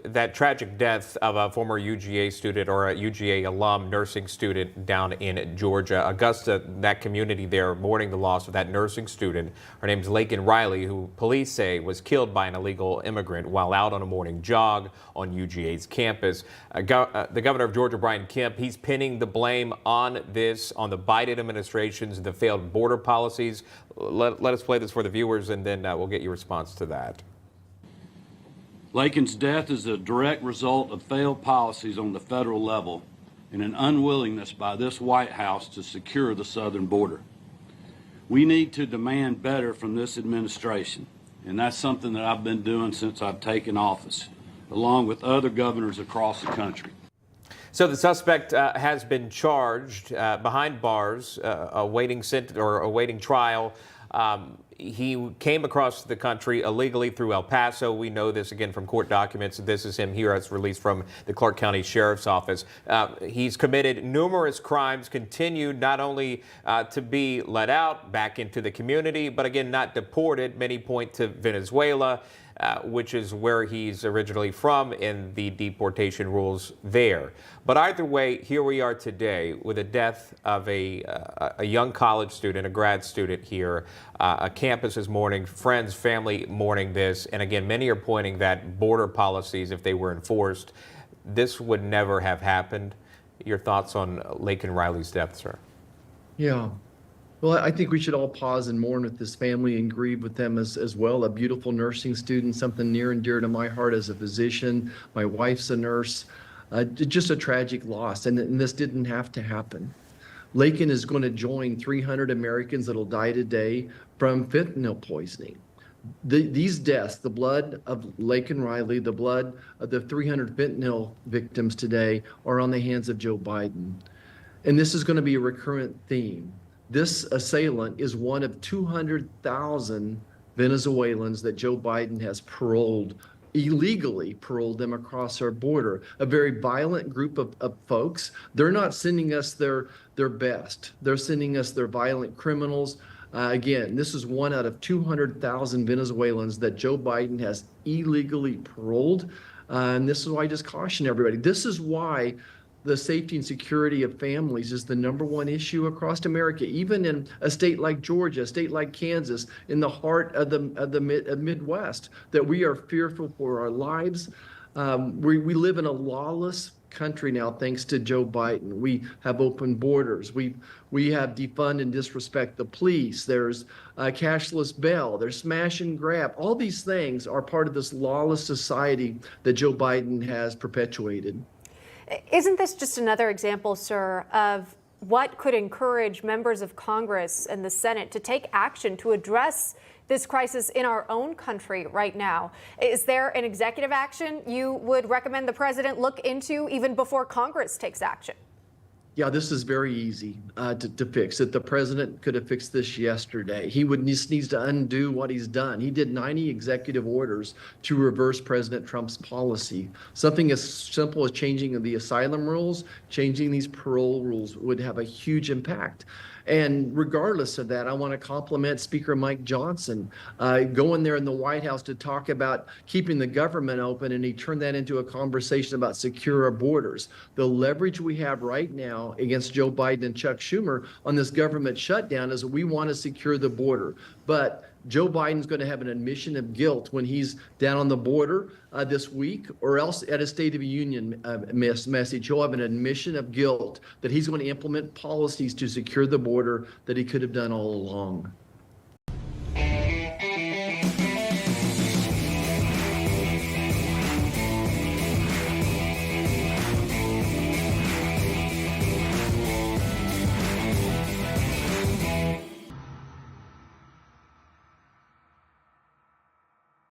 That tragic death of a former UGA student or a UGA alum nursing student down in Georgia. Augusta, that community there, mourning the loss of that nursing student. Her name is Laken Riley, who police say was killed by an illegal immigrant while out on a morning jog on UGA's campus. The governor of Georgia, Brian Kemp, he's pinning the blame on this, on the Biden administration's the failed border policies. Let us play this for the viewers, and then we'll get your response to that. Laken's death is a direct result of failed policies on the federal level and an unwillingness by this White House to secure the southern border. We need to demand better from this administration, and that's something that I've been doing since I've taken office, along with other governors across the country. So the suspect has been charged behind bars, awaiting trial. He came across the country illegally through El Paso. We know this again from court documents. This is him here as released from the Clark County Sheriff's Office. He's committed numerous crimes, continued not only to be let out back into the community, but again, not deported. Many point to Venezuela, which is where he's originally from, and the deportation rules there. But either way, here we are today with the death of a young college student, a grad student here. A campus is mourning, friends, family mourning this. And again, many are pointing that border policies, if they were enforced, this would never have happened. Your thoughts on Laken Riley's death, sir? Yeah. Well, I think we should all pause and mourn with this family and grieve with them as well. A beautiful nursing student, something near and dear to my heart as a physician. My wife's a nurse. Just a tragic loss, and this didn't have to happen. Laken is going to join 300 Americans that'll die today from fentanyl poisoning. These deaths, the blood of Laken Riley, the blood of the 300 fentanyl victims today, are on the hands of Joe Biden. And this is going to be a recurrent theme. This assailant is one of 200,000 Venezuelans that Joe Biden has illegally paroled them across our border. A very violent group of folks. They're not sending us their best. They're sending us their violent criminals. Again, this is one out of 200,000 Venezuelans that Joe Biden has illegally paroled. And this is why I just caution everybody. This is why the safety and security of families is the #1 issue across America, even in a state like Georgia, a state like Kansas, in the heart of the Midwest, that we are fearful for our lives. We live in a lawless country now, thanks to Joe Biden. We have open borders. We have defund and disrespect the police. There's cashless bail. There's smash and grab. All these things are part of this lawless society that Joe Biden has perpetuated. Isn't this just another example, sir, of what could encourage members of Congress and the Senate to take action to address this crisis in our own country right now? Is there an executive action you would recommend the president look into even before Congress takes action? Yeah, this is very easy to fix. That the president could have fixed this yesterday. He just needs to undo what he's done. He did 90 executive orders to reverse President Trump's policy. Something as simple as changing the asylum rules, changing these parole rules would have a huge impact. And regardless of that, I want to compliment Speaker Mike Johnson going there in the White House to talk about keeping the government open, and he turned that into a conversation about secure borders. The leverage we have right now against Joe Biden and Chuck Schumer on this government shutdown is we want to secure the border. But Joe Biden's going to have an admission of guilt when he's down on the border this week, or else at a State of the Union message, he'll have an admission of guilt that he's going to implement policies to secure the border that he could have done all along.